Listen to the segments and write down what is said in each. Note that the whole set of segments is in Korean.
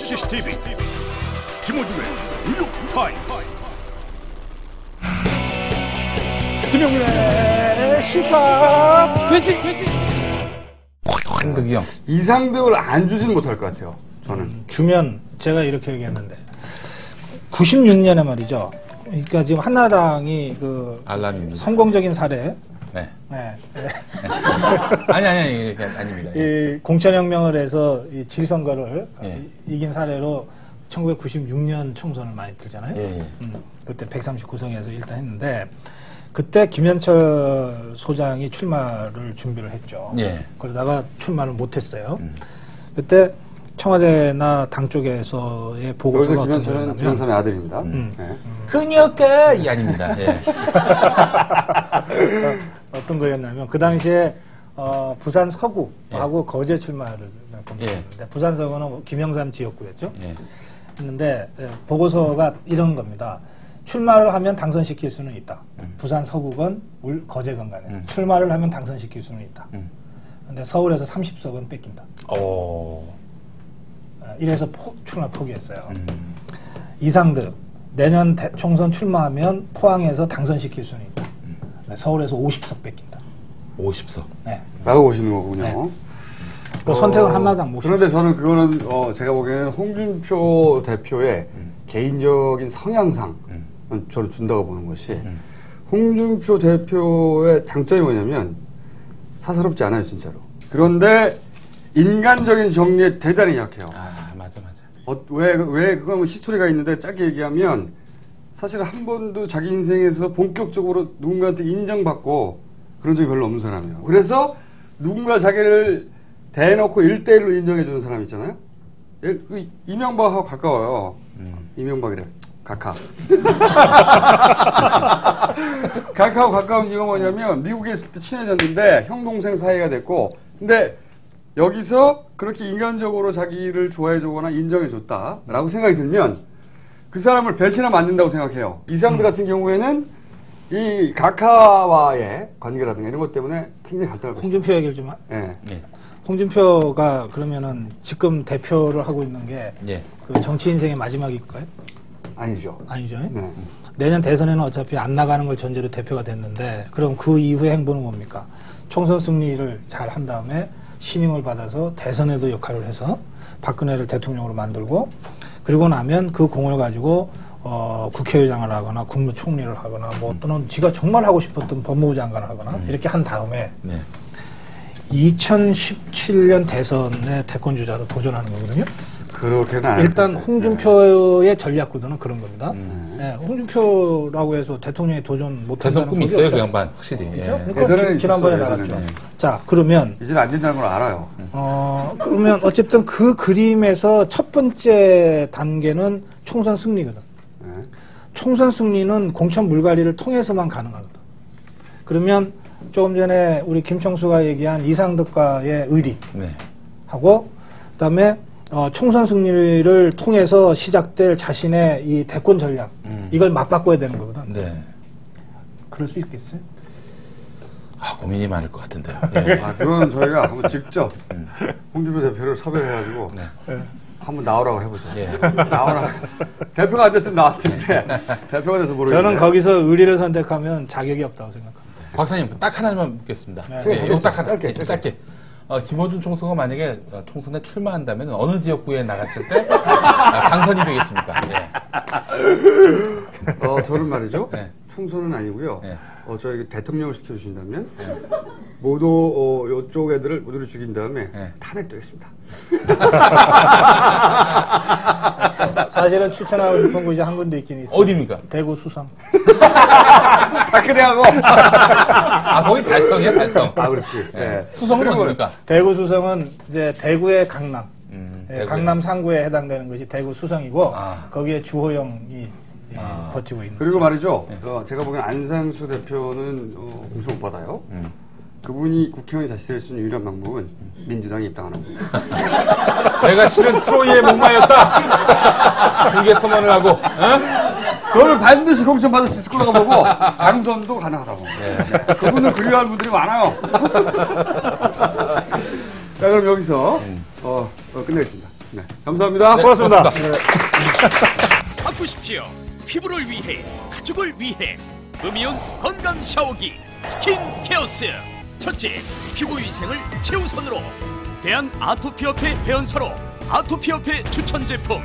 CCTV 김호중의 뉴욕타임스. 김용민의 시사 돼지. 한극이요. 이상득을 안 주지는 못할 것 같아요. 저는. 주면 제가 이렇게 얘기했는데 96년에 말이죠. 그러니까 지금 한나라당이 그 알람입니다. 성공적인 사례. 네. 네. 아니 아닙니다. 이 공천혁명을 해서 이 지리선거를 예. 이긴 사례로 1996년 총선을 많이 들잖아요. 예. 그때 139석에서 일단 했는데 그때 김현철 소장이 출마를 준비를 했죠. 예. 그러다가 출마를 못했어요. 그때 청와대나 당 쪽에서의 보고서가 여기서 어떤 김현철은 거였냐면 김영삼의 아들입니다. 네. 그녀가 이 아닙니다. 예. 어떤 거였냐면 그 당시에 부산 서구하고 거제 출마를 검토했는데 부산 서구는 김영삼 지역구였죠. 했는데 보고서가 이런 겁니다. 출마를 하면 당선시킬 수는 있다. 부산 서구건 거제건 간에 출마를 하면 당선시킬 수는 있다. 근데 서울에서 30석은 뺏긴다. 이래서 출마 포기했어요. 이상득 내년 총선 출마하면 포항에서 당선시킬 수는 있다. 서울에서 50석 뺏긴다. 50석. 네. 라고 보시는 거군요. 네. 그 선택은 한나라당 못. 그런데 저는 그거는 제가 보기에는 홍준표 대표의 개인적인 성향상 저는 준다고 보는 것이 홍준표 대표의 장점이 뭐냐면 사사롭지 않아요, 진짜로. 그런데 인간적인 정리에 대단히 약해요. 맞아. 왜 그건 히스토리가 있는데 짧게 얘기하면 사실 한 번도 자기 인생에서 본격적으로 누군가한테 인정받고 그런 적이 별로 없는 사람이에요. 그래서 누군가 자기를 대놓고 1대1로 인정해주는 사람 있잖아요. 이명박하고 가까워요. 이명박이래. 각하. 각하하고 가까운 이유가 뭐냐면 미국에 있을 때 친해졌는데 형 동생 사이가 됐고 근데 여기서 그렇게 인간적으로 자기를 좋아해주거나 인정해줬다라고 생각이 들면 그 사람을 배신하면 안 된다고 생각해요. 이상득 같은 경우에는 이 각하와의 관계라든가 이런 것 때문에 굉장히 갈등을 홍준표 얘기를 좀. 네. 홍준표가 그러면은 지금 대표를 하고 있는 게 그 정치 인생의 마지막일까요? 아니죠. 아니죠. 네. 내년 대선에는 어차피 안 나가는 걸 전제로 대표가 됐는데 그럼 그 이후의 행보는 뭡니까? 총선 승리를 잘 한 다음에 신임을 받아서 대선에도 역할을 해서 박근혜를 대통령으로 만들고 그리고 나면 그 공을 가지고 국회의장을 하거나 국무총리를 하거나 뭐 또는 지가 정말 하고 싶었던 법무부 장관을 하거나 이렇게 한 다음에 2017년 대선의 대권주자로 도전하는 거거든요. 그렇게는 일단 홍준표의 전략 구도는 그런 겁니다. 네, 홍준표라고 해서 대통령에 도전 못한다는 대선 꿈이 있어요, 그 양반 확실히. 그러니까 지난번에 나갔죠. 자, 그러면 이제는 안 된다는 걸 알아요. 그러면 어쨌든 그 그림에서 첫 번째 단계는 총선 승리거든. 총선 승리는 공천 물갈이를 통해서만 가능하거든. 그러면 조금 전에 우리 김청수가 얘기한 이상득과의 의리 하고 그다음에 총선 승리를 통해서 시작될 자신의 이 대권 전략 이걸 맞바꿔야 되는 거거든. 그럴 수 있겠어요? 고민이 많을 것 같은데요. 그건 저희가 한번 직접 홍준표 대표를 섭외를 해가지고 한번 나오라고 해보죠. 나오라. 대표가 안 됐으면 나왔을 텐데 대표가 돼서 모르겠는데. 저는 거기서 의리를 선택하면 자격이 없다고 생각합니다. 박사님 딱 하나만 묻겠습니다. 이거 딱 짧게. 김어준 총수가 만약에 총선에 출마한다면 어느 지역구에 나갔을 때 당선이 되겠습니까? 저는 말이죠. 총선은 아니고요. 저에게 대통령을 시켜주신다면 모두 이쪽 애들을 모두를 죽인 다음에 탄핵되겠습니다. 사실은 추천하고 싶은 곳이 한 군데 있긴 있어요. 어디입니까? 대구 수성. 박근혜하고. 거기 달성이야, 달성. 그렇지. 수성은 어디입니까? 대구 수성은 이제 대구의 강남. 강남 상구에 해당되는 것이 대구 수성이고 거기에 주호영이 버티고 있는. 그리고 말이죠. 제가 보기엔 안상수 대표는 공천 못 받아요. 그분이 국회의원이 다시 될 수 있는 유일한 방법은 민주당에 입당하는 겁니다. 내가 실은 트로이의 목마였다. 이게 선언을 하고. 그걸 반드시 공천 받을 수 있을 거라고 보고 당선도 가능하다고. 그분을 그리워하는 분들이 많아요. 자, 그럼 여기서 끝내겠습니다. 네, 감사합니다. 네, 고맙습니다. 바꾸십시오. 피부를 위해, 가족을 위해 음이온 건강 샤워기 스킨 케어스. 첫째, 피부 위생을 최우선으로 대한 아토피협회 회원사로 아토피협회 추천 제품.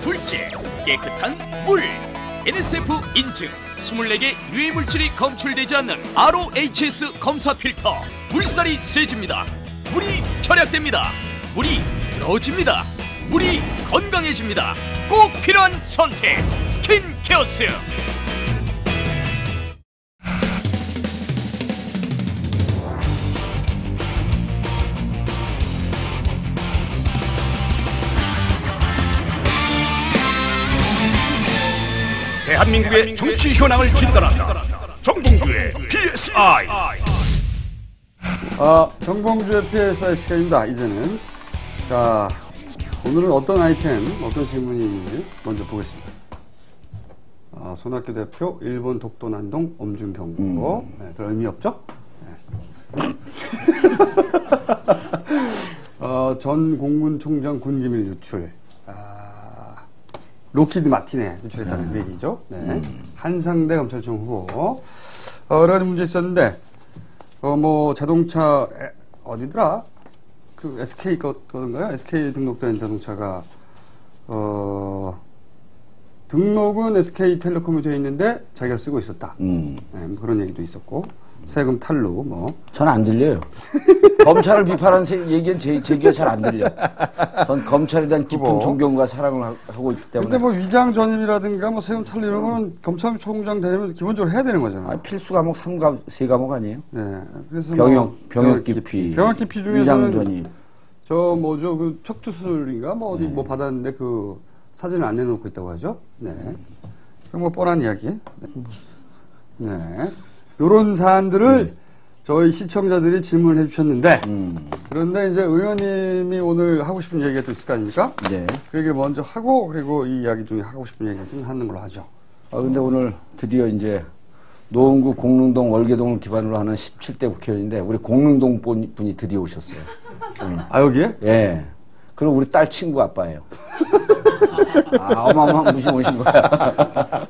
둘째, 깨끗한 물. NSF 인증 24개 유해 물질이 검출되지 않는 ROHS 검사 필터. 물살이 세집니다. 물이 절약됩니다. 물이 부드러워집니다. 물이 건강해집니다. 꼭 필요한 선택 스킨 케어스. 대한민국의 정치 현황을 진단한다. 정봉주의 PSI. 정봉주의 PSI 시간입니다. 이제는 자, 오늘은 어떤 아이템, 어떤 질문이 있는지 먼저 보겠습니다. 손학규 대표 일본 독도 난동 엄중 경고. 네, 별 의미 없죠? 네. 전 공군총장 군기밀 유출. 로키드 마틴에 유출했다는 그 얘기죠. 네. 한상대 검찰청 후보. 여러 가지 문제 있었는데, 뭐, 자동차, 어디더라? 그 SK 거든가요? SK 등록된 자동차가, 등록은 SK텔레콤이 되어 있는데 자기가 쓰고 있었다. 네, 그런 얘기도 있었고, 세금 탈루, 뭐. 전 안 들려요. 검찰을 비판하는 얘기는 제기가 잘 안 들려. 전 검찰에 대한 깊은 존경과 사랑을 하고 있기 때문에. 근데 뭐 위장 전입이라든가 뭐 세금 탈루 이런 거는 검찰총장 되려면 기본적으로 해야 되는 거잖아요. 아니, 필수 과목 4과목 아니에요? 네. 그래서 병역 기피. 병역 기피 중에서는 위장 전입. 저 뭐죠 그 척추술인가 뭐 어디 뭐 받았는데 그 사진을 안 내놓고 있다고 하죠. 네. 그럼 뭐 뻔한 이야기. 네. 요런 사안들을 저희 시청자들이 질문을 해주셨는데 그런데 이제 의원님이 오늘 하고 싶은 얘기가 또 있을 거 아닙니까? 네. 그 얘기를 먼저 하고 그리고 이 이야기 중에 하고 싶은 얘기를 하는 걸로 하죠. 근데 오늘 드디어 이제 노원구 공릉동 월계동을 기반으로 하는 17대 국회의원인데 우리 공릉동 분이 드디어 오셨어요. 여기에? 예. 그리고 우리 딸 친구 아빠예요. 어마어마한 분이 오신 거야.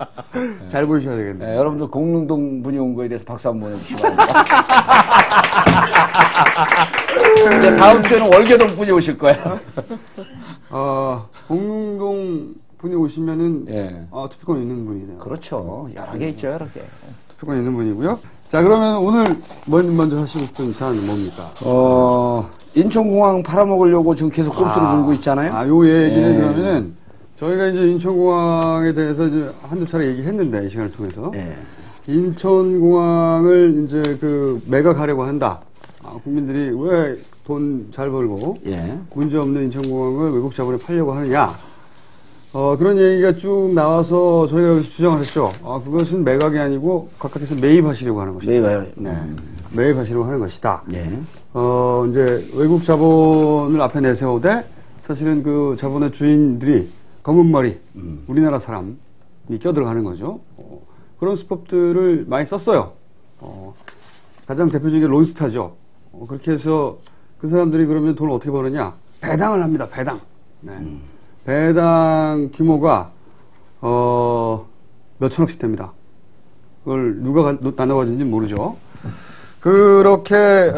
잘 보이셔야 되겠네요. 네, 여러분들 공릉동 분이 온 거에 대해서 박수 한번 보내주시기 바랍니다. 다음 주에는 월계동 분이 오실 거예요. 공릉동 분이 오시면은 예. 투표권 있는 분이네요. 그렇죠. 여러 개 있죠, 여러 개. 투표권 있는 분이고요. 자, 그러면 오늘 먼저 하시고 싶은 사안은 뭡니까? 인천공항 팔아먹으려고 지금 계속 꼼수를 부르고 있잖아요. 요 얘기는 그러면은 저희가 이제 인천공항에 대해서 이제 한두 차례 얘기했는데 이 시간을 통해서 인천공항을 이제 그 매각하려고 한다. 국민들이 왜 돈 잘 벌고 문제 없는 인천공항을 외국 자본에 팔려고 하느냐. 그런 얘기가 쭉 나와서 저희가 주장을 했죠. 그것은 매각이 아니고 각각에서 매입하시려고 하는 것이다. 매입하시려고 하는 것이다. 이제 외국 자본을 앞에 내세우되 사실은 그 자본의 주인들이 검은 머리, 우리나라 사람이 껴들어가는 거죠. 그런 수법들을 많이 썼어요. 가장 대표적인 론스타죠. 그렇게 해서 그 사람들이 그러면 돈을 어떻게 버느냐? 배당을 합니다. 배당. 배당 규모가 몇천억씩 됩니다. 그걸 누가 나눠 가진지 모르죠. 그렇게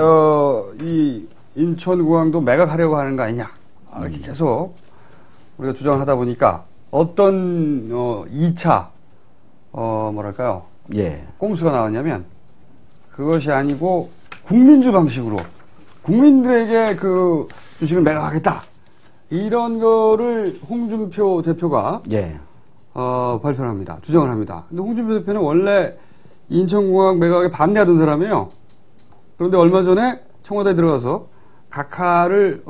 이 인천공항도 매각하려고 하는 거 아니냐 이렇게 계속 우리가 주장을 하다 보니까 어떤 2차 뭐랄까요 꼼수가 나왔냐면 그것이 아니고 국민주 방식으로 국민들에게 그 주식을 매각하겠다 이런 거를 홍준표 대표가 발표를 합니다. 주장을 합니다. 근데 홍준표 대표는 원래 인천공항 매각에 반대하던 사람이에요. 그런데 얼마 전에 청와대에 들어가서 각하를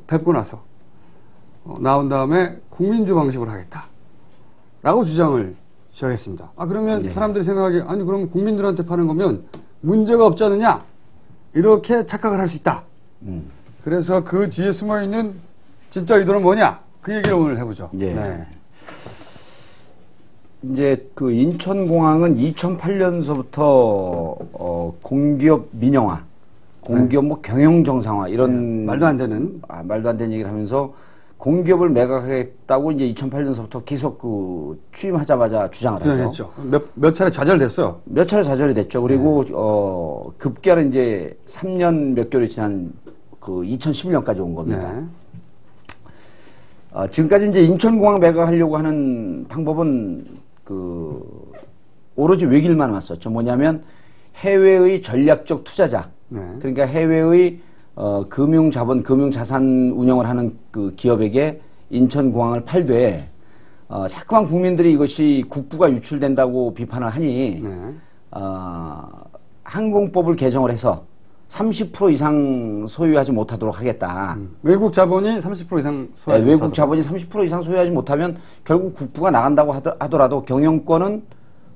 뵙고 나서 나온 다음에 국민주 방식으로 하겠다 라고 주장을 시작했습니다. 그러면 사람들이 생각하기에 아니 그러면 국민들한테 파는 거면 문제가 없지 않느냐 이렇게 착각을 할 수 있다. 그래서 그 뒤에 숨어있는 진짜 의도는 뭐냐 그 얘기를 오늘 해보죠. 이제 그 인천공항은 2008년서부터 공기업 민영화, 공기업 뭐 경영 정상화 이런 말도 안 되는 말도 안 되는 얘기를 하면서 공기업을 매각하겠다고 이제 2008년서부터 계속 그 취임하자마자 주장을 주장했죠. 몇 차례 좌절됐어요. 몇 차례 좌절이 됐죠. 그리고 급기야로 이제 3년 몇 개월이 지난 그 2011년까지 온 겁니다. 지금까지 이제 인천공항 매각하려고 하는 방법은 그 오로지 외길만 왔었죠. 뭐냐면 해외의 전략적 투자자, 그러니까 해외의 금융자본, 금융자산 운영을 하는 그 기업에게 인천공항을 팔되 자꾸만 국민들이 이것이 국부가 유출된다고 비판을 하니 항공법을 개정을 해서 30% 이상 소유하지 못하도록 하겠다. 외국 자본이 30% 이상 소유하지 네, 외국 자본이 30% 이상 소유하지 못하면 결국 국부가 나간다고 하더라도 경영권은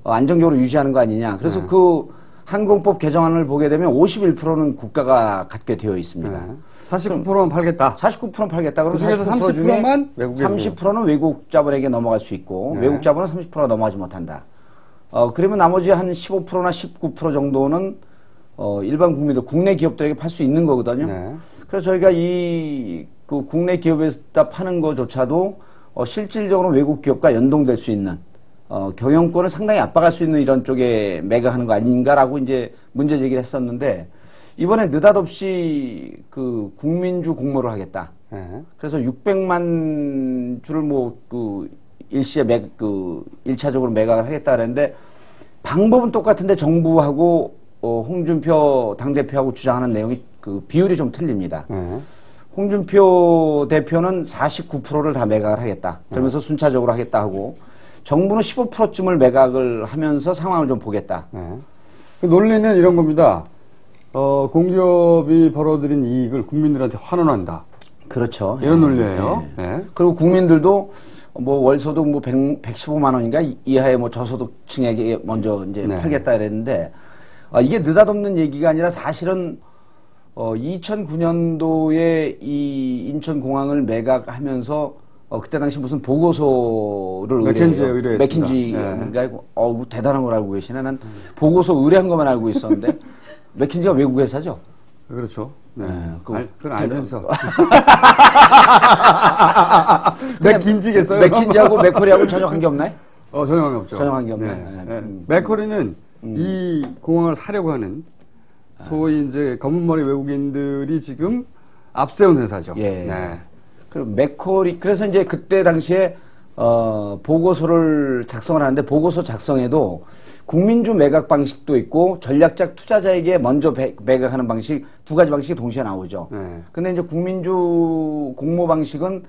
안정적으로 유지하는 거 아니냐. 그래서 그 항공법 개정안을 보게 되면 51%는 국가가 갖게 되어 있습니다. 49%만 팔겠다. 49%는 팔겠다. 그럼 그중에서 30%만 외국에 30%는 외국 자본에게 넘어갈 수 있고 외국 자본은 30%가 넘어가지 못한다. 그러면 나머지 한 15%나 19% 정도는 일반 국민들, 국내 기업들에게 팔 수 있는 거거든요. 그래서 저희가 그 국내 기업에다 파는 것조차도 실질적으로 외국 기업과 연동될 수 있는 경영권을 상당히 압박할 수 있는 이런 쪽에 매각하는 거 아닌가라고 이제 문제 제기를 했었는데 이번에 느닷없이 그 국민주 공모를 하겠다. 그래서 600만 주를 그 일시에 1차적으로 매각을 하겠다 그랬는데 방법은 똑같은데 정부하고 홍준표 당대표하고 주장하는 내용이 그 비율이 좀 틀립니다. 홍준표 대표는 49%를 다 매각을 하겠다. 그러면서 순차적으로 하겠다 하고 정부는 15%쯤을 매각을 하면서 상황을 좀 보겠다. 그 논리는 이런 겁니다. 공기업이 벌어들인 이익을 국민들한테 환원한다. 그렇죠. 이런 논리예요. 그리고 국민들도 뭐 월소득 115만 원인가 이하의 뭐 저소득층에게 먼저 이제 팔겠다 이랬는데 이게 느닷없는 얘기가 아니라 사실은 2009년도에 이 인천공항을 매각하면서 그때 당시 무슨 보고서를 맥켄지에 의뢰했습니다. 맥켄지가 대단한 걸 알고 계시네. 난 보고서 의뢰한 것만 알고 있었는데 맥켄지가 외국 회사죠. 그렇죠. 그건 알면서. 맥킨지겠어요? 맥킨지하고 맥커리하고 전혀 관계 없나요? 전혀 관계 없죠. 전혀 관계 없나요? 맥커리는 이 공항을 사려고 하는 소위 이제 검은머리 외국인들이 지금 앞세운 회사죠. 그리고 맥커리, 그래서 이제 그때 당시에 보고서를 작성을 하는데 보고서 작성에도 국민주 매각 방식도 있고 전략적 투자자에게 먼저 매각하는 방식 두 가지 방식이 동시에 나오죠. 근데 이제 국민주 공모 방식은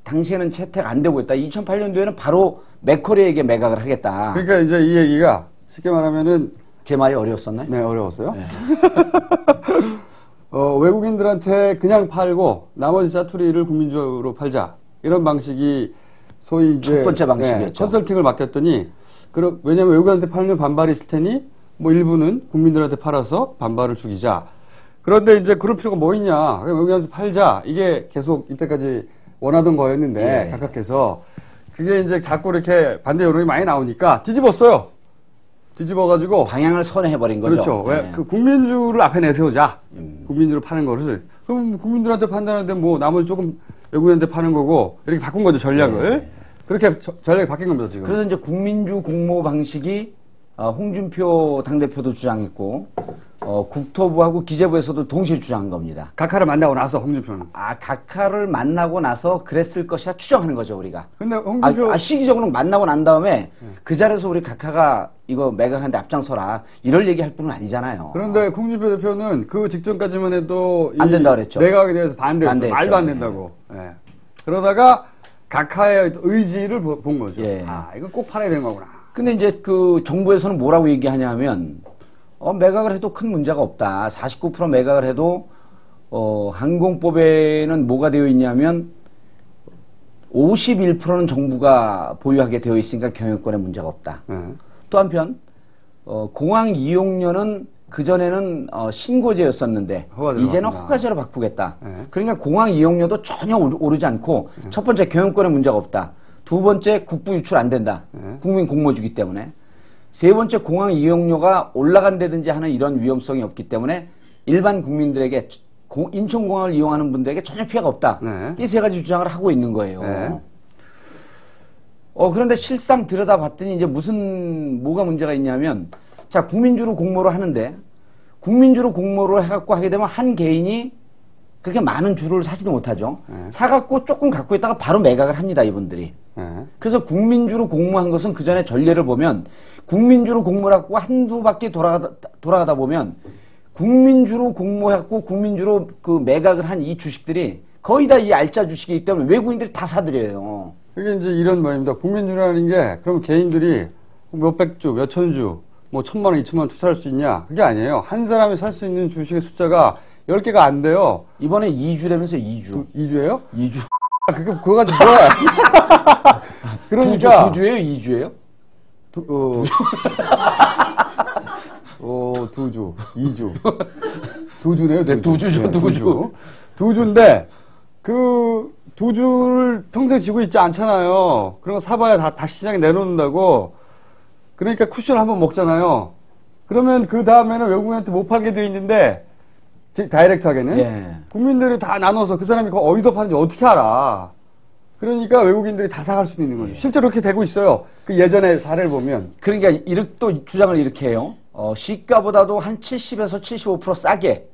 당시에는 채택 안 되고 있다. 2008년도에는 바로 맥커리에게 매각을 하겠다. 그러니까 이제 이 얘기가 쉽게 말하면은 제 말이 어려웠었나요? 네, 어려웠어요. 외국인들한테 그냥 팔고 나머지 짜투리를 국민주로 팔자 이런 방식이 소위 이제 첫 번째 방식이었죠. 컨설팅을 맡겼더니 왜냐하면 외국인한테 팔면 반발이 있을 테니 뭐 일부는 국민들한테 팔아서 반발을 죽이자. 그런데 이제 그럴 필요가 뭐 있냐? 외국인한테 팔자. 이게 계속 이때까지 원하던 거였는데 각각해서 그게 이제 자꾸 이렇게 반대 여론이 많이 나오니까 뒤집었어요. 뒤집어가지고 방향을 선회해버린 거죠. 그렇죠. 왜 그 국민주를 앞에 내세우자. 국민주를 파는 거를. 그럼 국민들한테 판다는데 뭐 나머지 조금 외국인한테 파는 거고 이렇게 바꾼 거죠 전략을. 그렇게 전략이 바뀐 겁니다 지금. 그래서 이제 국민주 공모 방식이 홍준표 당대표도 주장했고 국토부하고 기재부에서도 동시에 주장한 겁니다. 각하를 만나고 나서 홍준표는. 각하를 만나고 나서 그랬을 것이라 추정하는 거죠 우리가. 근데 홍준표 시기적으로 만나고 난 다음에 그 자리에서 우리 각하가 이거 매각하는데 앞장서라 이럴 얘기할 뿐은 아니잖아요. 그런데 홍준표 대표는 그 직전까지만 해도 안 된다 그랬죠. 매각에 대해서 반대했어요. 말도 안 된다고. 그러다가 각하의 의지를 본 거죠. 이거 꼭 팔아야 되는 거구나. 근데 이제 그 정부에서는 뭐라고 얘기하냐면 매각을 해도 큰 문제가 없다. 49% 매각을 해도 항공법에는 뭐가 되어 있냐면 51%는 정부가 보유하게 되어 있으니까 경영권에 문제가 없다. 또 한편 공항 이용료는 그전에는 신고제였었는데 이제는 허가제로 바꾸겠다. 그러니까 공항 이용료도 전혀 오르지 않고 첫 번째 경영권에 문제가 없다. 두 번째 국부 유출 안 된다. 국민 공모주기 때문에. 세 번째 공항 이용료가 올라간다든지 하는 이런 위험성이 없기 때문에 일반 국민들에게 인천공항을 이용하는 분들에게 전혀 피해가 없다. 네. 이 세 가지 주장을 하고 있는 거예요. 네. 그런데 실상 들여다봤더니 이제 뭐가 문제가 있냐면, 자, 국민주로 공모를 하는데, 국민주로 공모를 해갖고 하게 되면 한 개인이 그렇게 많은 주를 사지도 못하죠. 사갖고 조금 갖고 있다가 바로 매각을 합니다, 이분들이. 그래서 국민주로 공모한 것은 그 전에 전례를 보면, 국민주로 공모를 하고 한두 바퀴 돌아가다 보면, 국민주로 공모했고 국민주로 그 매각을 한 이 주식들이 거의 다 이 알짜 주식이기 때문에 외국인들이 다 사들여요. 이게 이제 이런 말입니다. 국민주라는 게 그럼 개인들이 몇백 주, 몇천 주, 뭐 1,000만 원, 2,000만 원 투자할 수 있냐? 그게 아니에요. 한 사람이 살 수 있는 주식의 숫자가 10개가 안 돼요. 이번에 2주라면서 2주. 2주예요? 2주. 그거 가지고 뭐야? 그러니까 2주예요? 2주예요? 2주, 2주. 2주네요, 2주. 네, 2주죠, 2주. 2주인데, 그 2주를 평생 쥐고 있지 않잖아요. 그런 거 사봐야 다시 시장에 내놓는다고. 그러니까 쿠션 한번 먹잖아요. 그러면 그 다음에는 외국인한테 못 팔게 돼 있는데, 다이렉트하게는. 예. 국민들이 다 나눠서 그 사람이 그거 어디다 파는지 어떻게 알아. 그러니까 외국인들이 다 사갈 수도 있는 거죠. 실제로 그렇게 되고 있어요. 그 예전의 사례를 보면. 그러니까 또 주장을 이렇게 해요. 시가보다도 한 70에서 75% 싸게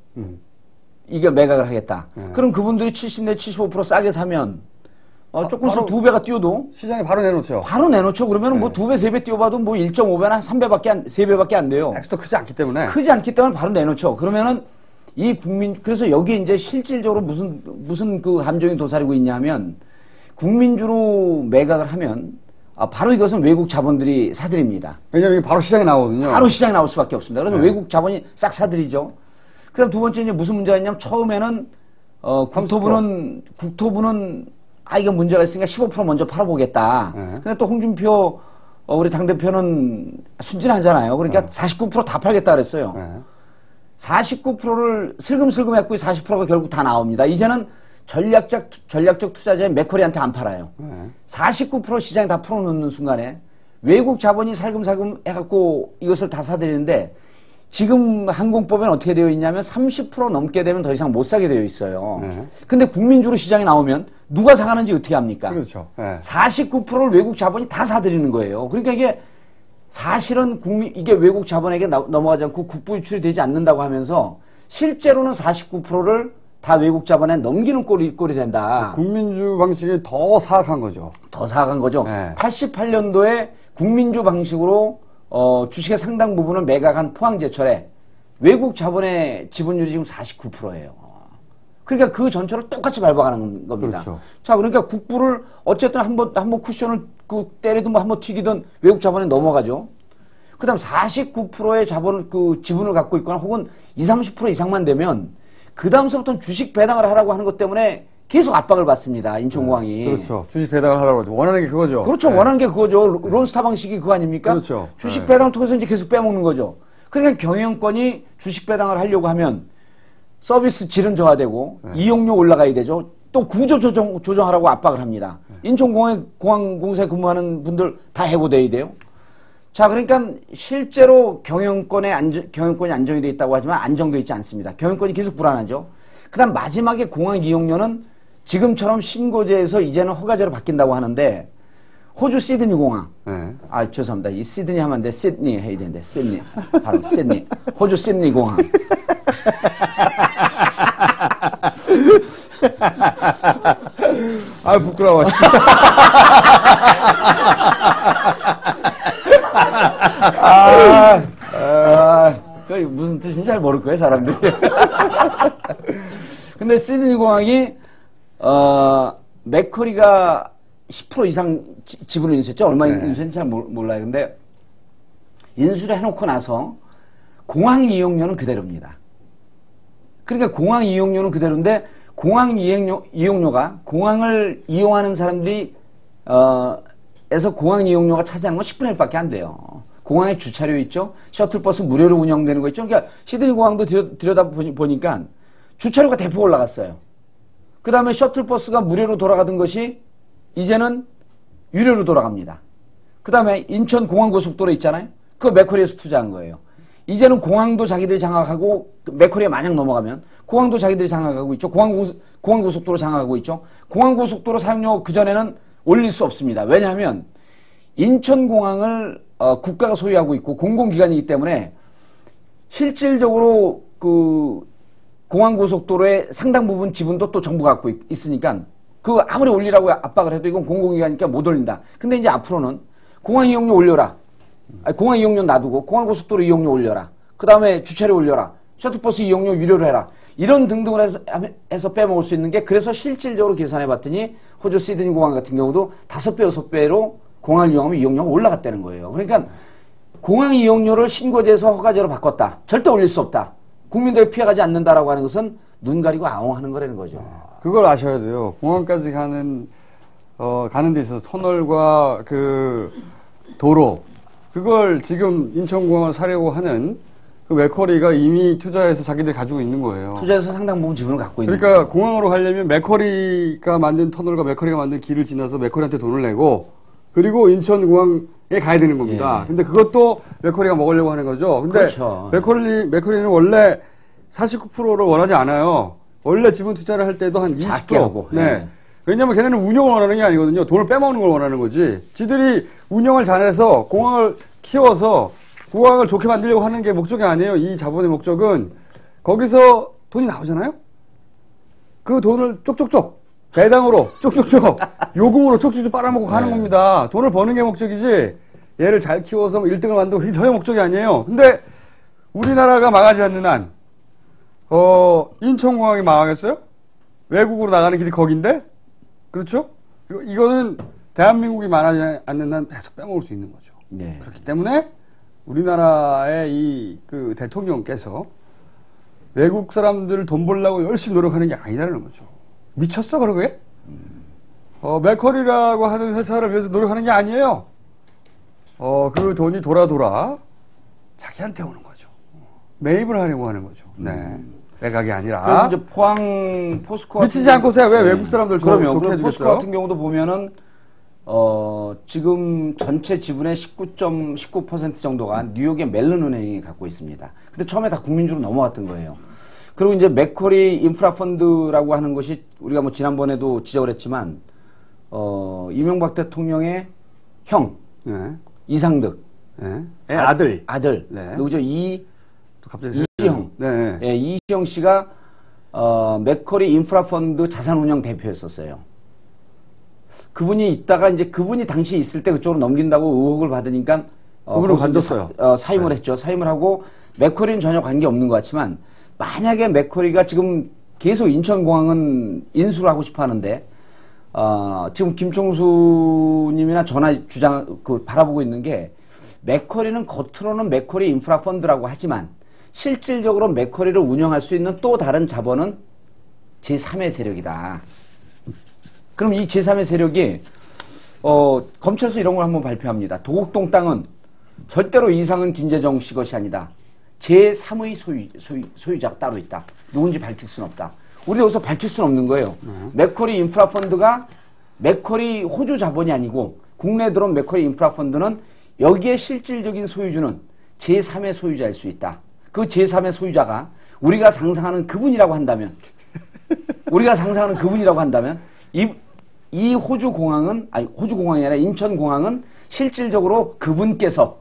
이게 매각을 하겠다. 그럼 그분들이 70 내 75% 싸게 사면 조금씩 2배가 뛰어도 시장에 바로 내놓죠. 바로 내놓죠. 그러면 뭐 2배, 3배 뛰어봐도 뭐 1.5배나 3배밖에 안 돼요. 액수도 크지 않기 때문에. 크지 않기 때문에 바로 내놓죠. 그러면은 그래서 여기 이제 실질적으로 무슨 그 함정이 도사리고 있냐면 국민주로 매각을 하면 바로 이것은 외국 자본들이 사들입니다. 왜냐면 이게 바로 시장에 나오거든요. 바로 시장에 나올 수밖에 없습니다. 그래서 외국 자본이 싹 사들이죠. 그 다음 두 번째 이제 무슨 문제가 있냐면 처음에는 국토부는 이게 문제가 있으니까 15% 먼저 팔아보겠다. 근데 또 홍준표 우리 당대표는 순진하잖아요. 그러니까 49% 다 팔겠다 그랬어요. 49%를 슬금슬금 했고 40%가 결국 다 나옵니다. 이제는 전략적 투자자인 맥쿼리한테 안 팔아요. 49% 시장에 다 풀어놓는 순간에 외국 자본이 살금살금 해갖고 이것을 다 사들이는데 지금 항공법에는 어떻게 되어 있냐면 30% 넘게 되면 더 이상 못 사게 되어 있어요. 근데 국민주로 시장에 나오면 누가 사가는지 어떻게 합니까? 그렇죠. 49%를 외국 자본이 다 사들이는 거예요. 그러니까 이게 사실은 이게 외국 자본에게 넘어가지 않고 국부 유출이 되지 않는다고 하면서 실제로는 49%를 다 외국 자본에 넘기는 꼴이 된다. 국민주 방식이 더 사악한 거죠. 더 사악한 거죠. 88년도에 국민주 방식으로 주식의 상당 부분을 매각한 포항제철에 외국 자본의 지분율이 지금 49%예요. 그러니까 그 전철을 똑같이 밟아가는 겁니다. 그렇죠. 자, 그러니까 국부를 어쨌든 한번 쿠션을 때리든 뭐 한번 튀기든 외국 자본에 넘어가죠. 그 다음 49%의 지분을 갖고 있거나 혹은 20, 30% 이상만 되면 그 다음서부터는 주식 배당을 하라고 하는 것 때문에 계속 압박을 받습니다. 인천공항이. 그렇죠. 주식 배당을 하라고 하죠. 원하는 게 그거죠. 그렇죠. 원하는 게 그거죠. 론스타 방식이 그거 아닙니까? 그렇죠. 주식 배당을 통해서 이제 계속 빼먹는 거죠. 그러니까 경영권이 주식 배당을 하려고 하면 서비스 질은 저하되고 이용료 올라가야 되죠. 또 구조 조정하라고 압박을 합니다. 인천공항에 공항공사에 근무하는 분들 다 해고돼야 돼요. 자, 그러니까 실제로 경영권이 안정이 돼 있다고 하지만 안정돼 있지 않습니다. 경영권이 계속 불안하죠. 그다음 마지막에 공항 이용료는 지금처럼 신고제에서 이제는 허가제로 바뀐다고 하는데 호주 시드니 공항. 죄송합니다. 이 시드니 하면 안 돼. 시드니 해야 되는데. 시드니. 바로 시드니. 호주 시드니 공항. 부끄러워. 그게 무슨 뜻인지 잘 모를 거예요, 사람들이. 근데 시드니 공항이, 맥쿼리가 10% 이상 지분을 인수했죠? 얼마 인수했는지 잘 몰라요. 근데 인수를 해놓고 나서 공항 이용료는 그대로입니다. 그러니까 공항 이용료는 그대로인데 공항 이용료가 공항을 이용하는 사람들이 에서 공항 이용료가 차지하는 건 10분의 1밖에 안 돼요. 공항에 주차료 있죠. 셔틀버스 무료로 운영되는 거 있죠. 그러니까 시드니 공항도 들여다보니까 주차료가 대폭 올라갔어요. 그 다음에 셔틀버스가 무료로 돌아가던 것이 이제는 유료로 돌아갑니다. 그 다음에 인천 공항고속도로 있잖아요. 그거 맥쿼리에서 투자한 거예요. 이제는 공항도 자기들이 장악하고 맥커리에 만약 넘어가면 공항도 자기들이 장악하고 있죠. 공항고속도로 장악하고 있죠. 공항고속도로 사용료 그전에는 올릴 수 없습니다. 왜냐하면 인천공항을 국가가 소유하고 있고 공공기관이기 때문에 실질적으로 그 공항고속도로의 상당 부분 지분도 또 정부가 갖고 있으니까 그 아무리 올리라고 압박을 해도 이건 공공기관이니까 못 올린다. 근데 이제 앞으로는 공항 이용료 올려라. 아니, 공항 이용료 놔두고 공항고속도로 이용료 올려라. 그 다음에 주차료 올려라. 셔틀버스 이용료 유료로 해라. 이런 등등을 해서 빼먹을 수 있는 게 그래서 실질적으로 계산해 봤더니 호주 시드니 공항 같은 경우도 5배, 6배로 공항을 이용하면 이용료가 올라갔다는 거예요. 그러니까 공항 이용료를 신고제에서 허가제로 바꿨다. 절대 올릴 수 없다. 국민들이 피해가지 않는다라고 하는 것은 눈 가리고 아웅하는 거라는 거죠. 그걸 아셔야 돼요. 공항까지 가는 데 있어서 터널과 그 도로 그걸 지금 인천공항을 사려고 하는 그 맥커리가 이미 투자해서 자기들이 가지고 있는 거예요. 투자해서 상당 부분 지분을 갖고 있는 그러니까 거예요. 공항으로 가려면 맥커리가 만든 터널과 맥커리가 만든 길을 지나서 맥커리한테 돈을 내고 그리고 인천공항에 가야 되는 겁니다. 예. 근데 그것도 맥커리가 먹으려고 하는 거죠. 근데 그렇죠. 맥커리는 원래 49%를 원하지 않아요. 원래 지분 투자를 할 때도 한 20%. 작게 하고. 네. 예. 왜냐면 걔네는 운영을 원하는 게 아니거든요. 돈을 빼먹는 걸 원하는 거지. 지들이 운영을 잘해서 공항을 키워서 공항을 좋게 만들려고 하는 게 목적이 아니에요. 이 자본의 목적은 거기서 돈이 나오잖아요. 그 돈을 쪽쪽쪽 배당으로 쪽쪽쪽 요금으로 쪽쪽쪽 빨아먹고 가는 겁니다. 돈을 버는 게 목적이지 얘를 잘 키워서 1등을 만들고 그게 전혀 목적이 아니에요. 근데 우리나라가 망하지 않는 한 인천공항이 망하겠어요? 외국으로 나가는 길이 거긴데? 그렇죠? 이거는 대한민국이 망하지 않는 한 계속 빼먹을 수 있는 거죠. 네. 그렇기 때문에 우리나라의 이 그 대통령께서 외국 사람들 돈 벌려고 열심히 노력하는 게 아니라는 거죠. 미쳤어, 그러게? 맥커리라고 하는 회사를 위해서 노력하는 게 아니에요. 그 돈이 돌아 자기한테 오는 거죠. 매입을 하려고 하는 거죠. 네. 외곽이 아니라. 그래서 이제 포항 포스코 미치지 않고서야 왜 외국 사람들 그러면 좋게 그 해주겠어요? 포스코 같은 경우도 보면은 지금 전체 지분의 19% 정도가 뉴욕의 멜론 은행이 갖고 있습니다. 근데 처음에 다 국민주로 넘어갔던 거예요. 그리고 이제 맥커리 인프라 펀드라고 하는 것이 우리가 뭐 지난번에도 지적을 했지만 이명박 대통령의 형 네. 이상득 네. 아들. 네. 누구죠? 갑자기 이시영. 네. 예, 이시영 씨가 맥커리 인프라 펀드 자산운영 대표였었어요. 그분이 있다가 이제 그분이 당시 있을 때 그쪽으로 넘긴다고 의혹을 받으니까 그분은 관뒀어요. 사임을 했죠. 사임을 하고 맥커리는 전혀 관계 없는 것 같지만 만약에 맥커리가 지금 계속 인천공항은 인수를 하고 싶어 하는데 지금 김총수님이나 전화 주장 바라보고 있는 게 맥커리는 겉으로는 맥커리 인프라 펀드라고 하지만 실질적으로 맥커리를 운영할 수 있는 또 다른 자본은 제3의 세력이다. 그럼 이 제3의 세력이 검찰에서 이런 걸 한번 발표합니다. 도곡동 땅은 절대로 이상은 김재정 씨 것이 아니다. 제3의 소유자가 따로 있다. 누군지 밝힐 수는 없다. 우리 여기서 밝힐 수는 없는 거예요. 맥커리 인프라 펀드가 맥커리 호주 자본이 아니고 국내에 들어온 맥커리 인프라 펀드는 여기에 실질적인 소유주는 제3의 소유자일 수 있다. 그 제3의 소유자가 우리가 상상하는 그분이라고 한다면 이 호주 공항은 호주 공항이 아니라 인천 공항은 실질적으로 그분께서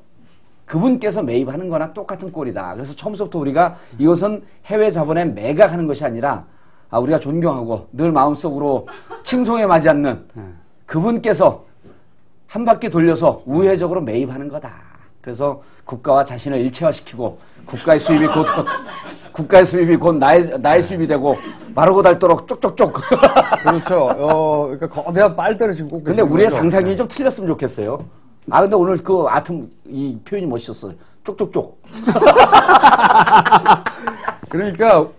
매입하는 거나 똑같은 꼴이다. 그래서 처음부터 우리가 이것은 해외 자본에 매각하는 것이 아니라 우리가 존경하고 늘 마음속으로 칭송에 맞지 않는 그분께서 한 바퀴 돌려서 우회적으로 매입하는 거다. 그래서 국가와 자신을 일체화시키고 국가의 수입이 곧 나의 수입이 되고 마르고 닳도록 쪽쪽쪽. 그렇죠. 그러니까 거대한 빨대를 지금 꼭. 근데 우리의 상상이 좀 틀렸으면 좋겠어요. 근데 오늘 그 이 표현이 멋있었어요. 쪽쪽쪽. 그러니까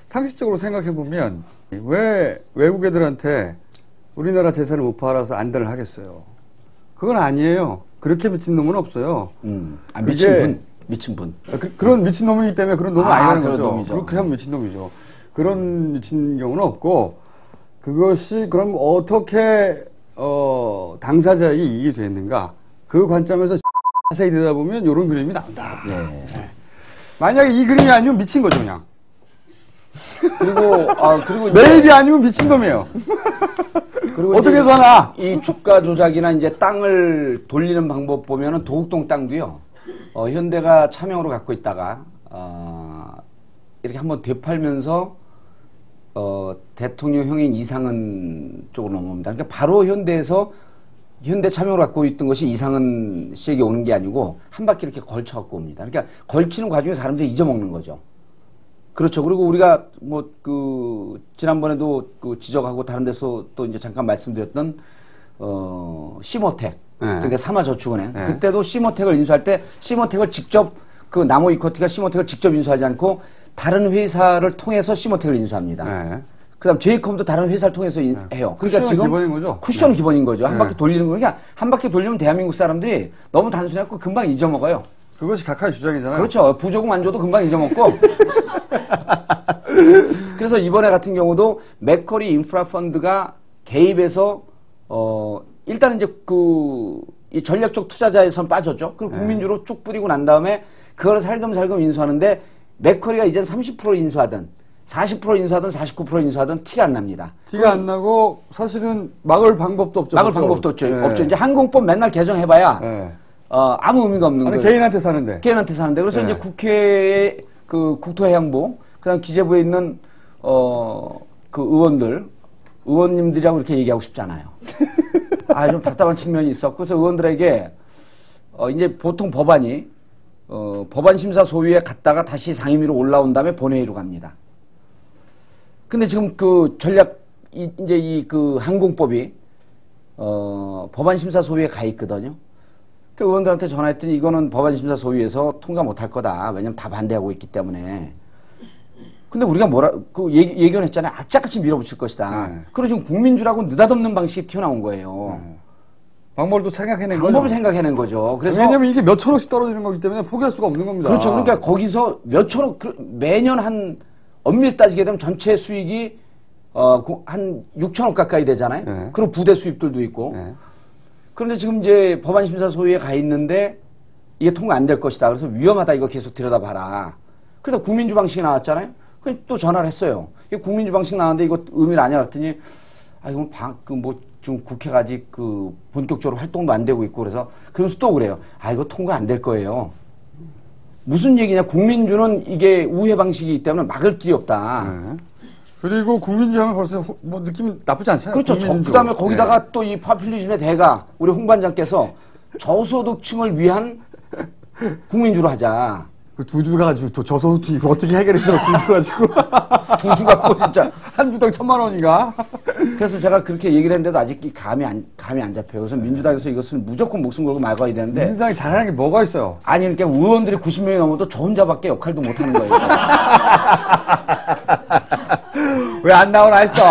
상식적으로 생각해 보면 왜 외국 애들한테 우리나라 재산을 못 팔아서 안달을 하겠어요. 그건 아니에요. 그렇게 미친 놈은 없어요. 미친 분. 그런 미친 놈이기 때문에 그런 놈은 아니라는 거죠. 놈이죠. 그렇게 하면 미친 놈이죠. 그런 미친 경우는 없고 그것이 그럼 어떻게 당사자에게 이익이 됐는가 그 관점에서 자세히 들여다보면 이런 그림이 나온다. 네. 만약에 이 그림이 아니면 미친 거죠, 그냥. 그리고 매입이 아니면 미친 놈이에요. 그리고 어떻게 해서 하나? 이 주가 조작이나 이제 땅을 돌리는 방법 보면은 도곡동 땅도요. 현대가 차명으로 갖고 있다가 이렇게 한번 되팔면서 대통령 형인 이상은 쪽으로 넘어옵니다. 그러니까 바로 현대에서 현대 차명으로 갖고 있던 것이 이상은 씨에게 오는 게 아니고 한 바퀴 이렇게 걸쳐 갖고 옵니다. 그러니까 걸치는 과정에 사람들이 잊어먹는 거죠. 그렇죠. 그리고 우리가 지난번에도 지적하고 다른 데서 또 이제 잠깐 말씀드렸던 시모텍. 네. 그러니까 삼화저축은행. 네. 그때도 시모텍을 인수할 때 시모텍을 직접 나모 이코티가 시모텍을 직접 인수하지 않고 다른 회사를 통해서 시모텍을 인수합니다. 네. 그다음 제이컴도 다른 회사를 통해서 해요. 그러니까 쿠션은 지금 기본인 거죠? 쿠션은 기본인 거죠. 한 네. 바퀴 돌리는 거니까 그러니까 한 바퀴 돌리면 대한민국 사람들이 너무 단순해갖고 금방 잊어먹어요. 그것이 각하의 주장이잖아요. 그렇죠. 부조금 안 줘도 금방 잊어먹고. 그래서 이번에 같은 경우도 맥커리 인프라 펀드가 개입해서 일단은 이제 이 전략적 투자자에선 빠졌죠. 그리고 국민주로 쭉 뿌리고 난 다음에 그걸 살금살금 인수하는데 맥커리가 이젠 30% 인수하든 40% 인수하든 49% 인수하든 티가 안 납니다. 티가 안 나고 사실은 막을 방법도 없죠. 막을 방법도 없죠. 네. 없죠. 이제 항공법 맨날 개정해봐야 네. 아무 의미가 없는 아니, 거예요. 개인한테 사는데. 개인한테 사는데. 그래서 네. 이제 국회의 국토해양부, 그다음 기재부에 있는 의원님들이라고 이렇게 얘기하고 싶지 않아요. 좀 답답한 측면이 있었고, 그래서 의원들에게 이제 보통 법안이 법안 심사 소위에 갔다가 다시 상임위로 올라온 다음에 본회의로 갑니다. 근데 지금 이제 이 항공법이 법안 심사 소위에 가 있거든요. 그 의원들한테 전화했더니 이거는 법안 심사 소위에서 통과 못할 거다. 왜냐면 다 반대하고 있기 때문에. 근데 우리가 예견했잖아요. 악착같이 밀어붙일 것이다. 네. 그리고 지금 국민주라고 느닷없는 방식이 튀어나온 거예요. 방법도 생각해낸 거죠. 방법을 생각해낸 거죠. 그래서 왜냐면 이게 몇 천억씩 떨어지는 거기 때문에 포기할 수가 없는 겁니다. 그렇죠. 그러니까 거기서 몇 천억, 매년 한 엄밀히 따지게 되면 전체 수익이 한 6천억 가까이 되잖아요. 네. 그리고 부대 수입들도 있고. 네. 그런데 지금 이제 법안 심사 소위에 가 있는데 이게 통과 안 될 것이다. 그래서 위험하다. 이거 계속 들여다봐라. 그래서 국민주 방식이 나왔잖아요. 그래서 또 전화를 했어요. 이게 국민주 방식 나왔는데 이거 의미를 아냐 그랬더니 이건 지금 국회가 아직 본격적으로 활동도 안 되고 있고 그러면서 또 그래요. 이거 통과 안 될 거예요. 무슨 얘기냐. 국민주는 이게 우회 방식이기 때문에 막을 길이 없다. 네. 그리고 국민주 하면 벌써 느낌이 나쁘지 않잖아요. 그렇죠. 그 다음에 거기다가 또 이 파퓰리즘의 대가 우리 홍 반장께서 저소득층을 위한 국민주로 하자. 그 두두 가지고 또 저소득 이거 어떻게 해결해요? 두두 가지고 두두 갖고 진짜 한 주당 1,000만 원인가? 그래서 제가 그렇게 얘기를 했는데도 아직 감이 안 잡혀요. 그래서 민주당에서 이것을 무조건 목숨 걸고 막아야 되는데 민주당이 잘하는 게 뭐가 있어요? 아니 그러니까 의원들이 90명이 넘어도 저 혼자밖에 역할도 못 하는 거예요. 왜 안 나오나 했어?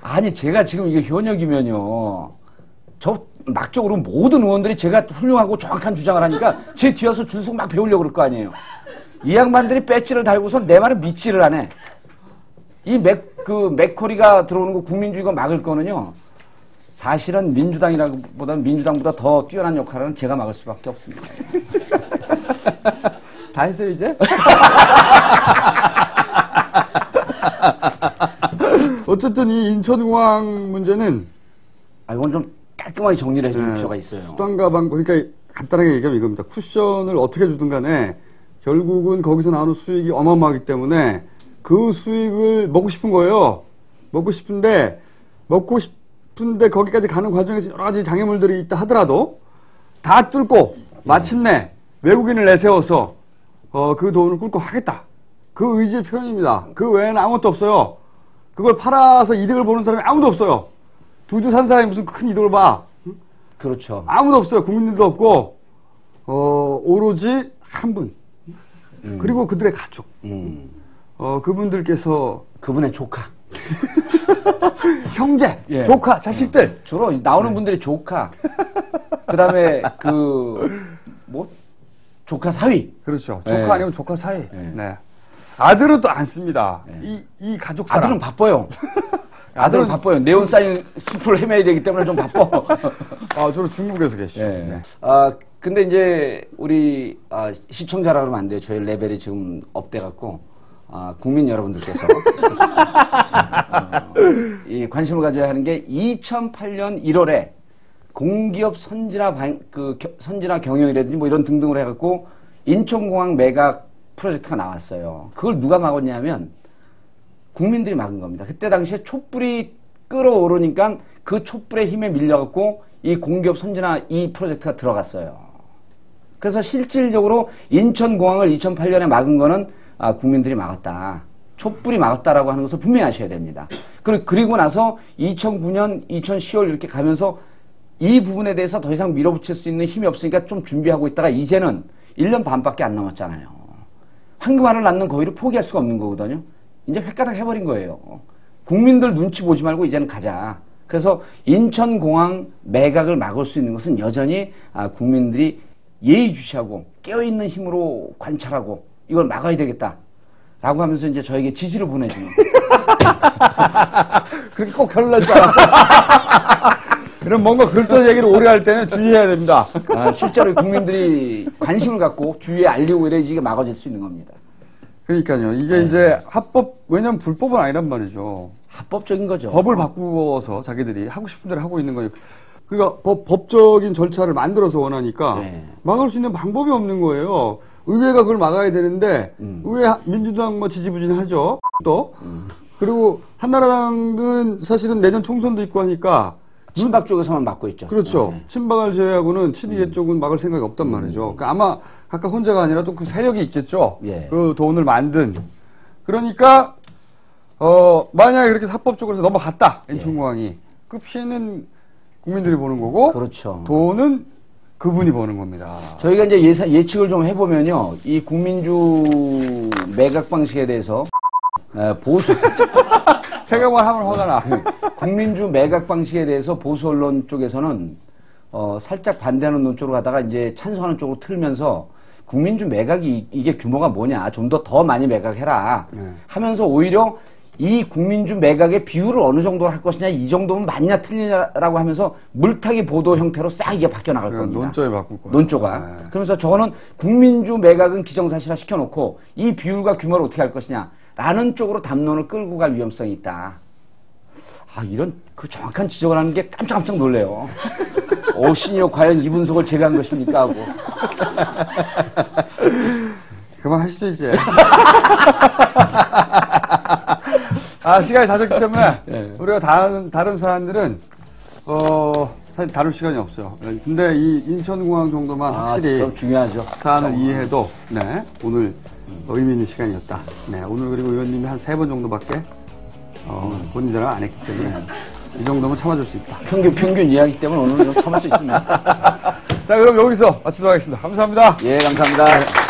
아니 제가 지금 이게 현역이면요. 막적으로 모든 의원들이 제가 훌륭하고 정확한 주장을 하니까 제 뒤에서 줄서고 막 배우려고 그럴 거 아니에요. 이 양반들이 배지를 달고서 내 말을 믿지를 않아. 이 맥커리가 들어오는 거 국민주의가 막을 거는요. 사실은 민주당보다 더 뛰어난 역할은 제가 막을 수밖에 없습니다. 다 했어요 이제? 어쨌든 이 인천공항 문제는 이건 좀 깔끔하게 정리를 해줄 필요가 있어요. 수단과 방법, 그러니까 간단하게 얘기하면 이겁니다. 쿠션을 어떻게 주든 간에 결국은 거기서 나오는 수익이 어마어마하기 때문에 그 수익을 먹고 싶은 거예요. 먹고 싶은데 거기까지 가는 과정에서 여러 가지 장애물들이 있다 하더라도 다 뚫고 마침내 외국인을 내세워서 그 돈을 꿀꺽 하겠다. 그 의지의 표현입니다. 그 외에는 아무것도 없어요. 그걸 팔아서 이득을 보는 사람이 아무도 없어요. 두주 산 사람이 무슨 큰 이득을 봐. 그렇죠. 아무도 없어요. 국민들도 없고 오로지 한 분. 그리고 그들의 가족. 그분들께서 그분의 조카. 형제, 예. 조카, 자식들. 주로 나오는 분들이 조카. 그다음에 조카 사위. 그렇죠. 조카 예. 아니면 조카 사이. 예. 네. 아들은 또 안 씁니다. 이 가족 사람. 아들은 바빠요. 아들은 바빠요. 네온 사인 숲을 헤매야 되기 때문에 좀 바빠. 주로 중국에서 계시죠. 네. 네. 근데 이제 우리 시청자라 그러면 안 돼요. 저희 레벨이 지금 업돼갖고 국민 여러분들께서 이 관심을 가져야 하는 게 2008년 1월에 공기업 선진화 경영이라든지 뭐 이런 등등으로 해갖고 인천공항 매각 프로젝트가 나왔어요. 그걸 누가 막았냐면 국민들이 막은 겁니다. 그때 당시에 촛불이 끓어오르니까 그 촛불의 힘에 밀려갖고 이 공기업 선진화 이 프로젝트가 들어갔어요. 그래서 실질적으로 인천공항을 2008년에 막은 거는 국민들이 막았다. 촛불이 막았다라고 하는 것을 분명히 아셔야 됩니다. 그리고 나서 2009년, 2010월 이렇게 가면서 이 부분에 대해서 더 이상 밀어붙일 수 있는 힘이 없으니까 좀 준비하고 있다가 이제는 1년 반밖에 안 남았잖아요. 황금알을 낳는 거위를 포기할 수가 없는 거거든요. 이제 획가닥 해버린 거예요. 국민들 눈치 보지 말고 이제는 가자. 그래서 인천공항 매각을 막을 수 있는 것은 여전히 국민들이 예의주시하고 깨어있는 힘으로 관찰하고 이걸 막아야 되겠다. 라고 하면서 이제 저에게 지지를 보내주는. 그렇게 꼭 결론 날 줄 알았어. 이런 뭔가 그런 얘기를 오래 할 때는 주의해야 됩니다. 실제로 국민들이 관심을 갖고 주위에 알리고 이래야지 이게 막아질 수 있는 겁니다. 그러니까요. 이게 이제 왜냐면 불법은 아니란 말이죠. 합법적인 거죠. 법을 바꾸어서 자기들이 하고 싶은 대로 하고 있는 거니까. 그러니까 법적인 절차를 만들어서 원하니까 막을 수 있는 방법이 없는 거예요. 의회가 그걸 막아야 되는데 의회 민주당 뭐 지지부진하죠. 또 그리고 한나라당은 사실은 내년 총선도 있고 하니까 친박 쪽에서만 막고 있죠. 그렇죠. 친박을 제외하고는 친이계 쪽은 막을 생각이 없단 말이죠. 그러니까 아마 각각 혼자가 아니라 또 그 세력이 있겠죠. 그 돈을 만든. 그러니까 만약에 그렇게 사법적으로 넘어갔다. 인천공항이. 그 피해는 국민들이 보는 거고 그렇죠. 돈은 그분이 버는 겁니다. 저희가 이제 예측을 좀 해보면요. 이 국민주 매각 방식에 대해서 보수 생각만 하면 화가 나. 국민주 매각 방식에 대해서 보수 언론 쪽에서는 살짝 반대하는 논 쪽으로 가다가 이제 찬성하는 쪽으로 틀면서 국민주 매각이 이게 규모가 뭐냐, 좀 더 많이 매각해라 하면서 오히려 이 국민주 매각의 비율을 어느 정도로 할 것이냐, 이 정도면 맞냐 틀리냐라고 하면서 물타기 보도 형태로 싹 이게 바뀌어 나갈 겁니다. 논조에 바꿀 거예요. 논조가. 그러면서 저거는 국민주 매각은 기정사실화 시켜놓고 이 비율과 규모를 어떻게 할 것이냐라는 쪽으로 담론을 끌고 갈 위험성이 있다. 이런 그 정확한 지적을 하는 게 깜짝깜짝 놀래요. 시니어 과연 이 분석을 제가 한 것입니까 하고. 그만하시죠 이제. 시간이 다 됐기 때문에 우리가 다른 사안들은 사실 다룰 시간이 없어요. 근데 이 인천공항 정도만 확실히 중요하죠. 사안을 이해해도 오늘 의미 있는 시간이었다. 오늘 그리고 의원님이 한 3번 정도밖에 본인 자랑 안 했기 때문에 이 정도면 참아줄 수 있다. 평균 이야기 때문에 오늘은 좀 참을 수 있습니다. 자, 그럼 여기서 마치도록 하겠습니다. 감사합니다. 예, 감사합니다.